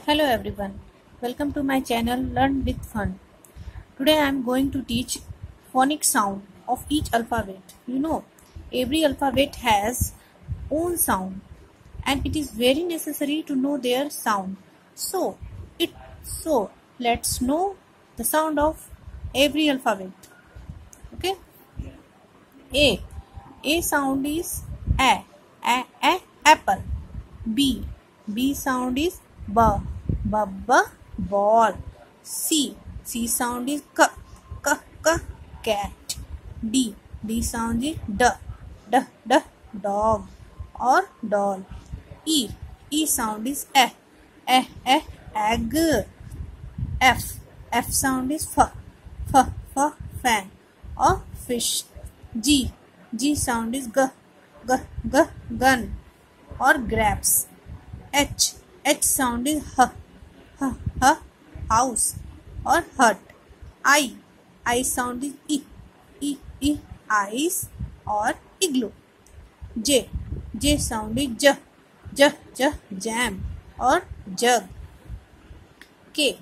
Hello everyone, welcome to my channel Learn with Fun. Today I am going to teach phonic sound of each alphabet. Every alphabet has own sound and it is very necessary to know their sound. So let's know the sound of every alphabet. Okay? A. A sound is a apple. B sound is b ball. C sound is k cat. D sound is d dog or doll. E sound is egg. F sound is fan or fish. G sound is gun or grapes. H sound is house or hut. I sound is ice or igloo. J sound is jam or jug. K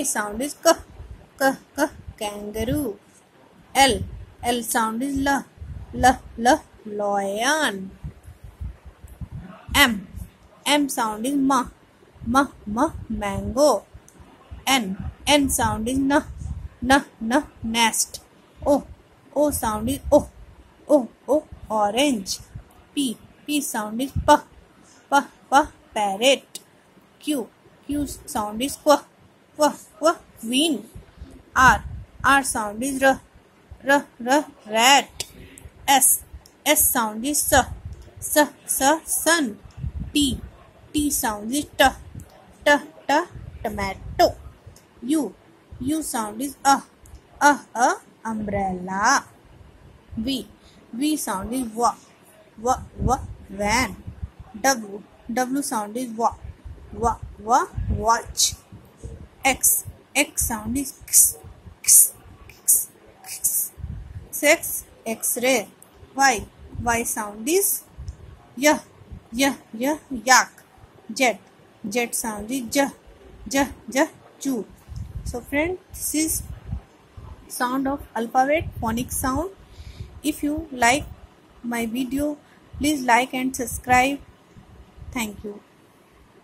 sound is kangaroo. L sound is lion. M sound is mango. N sound is nest. O sound is orange. P sound is parrot. Q sound is queen. R sound is rat. S sound is sun. T sound is tomato. U sound is umbrella. V sound is van. W sound is watch. X sound is X-ray. Y sound is yak. Z sound is chew. So friend, this is sound of alphabet phonic sound. If you like my video, please like and subscribe. Thank you.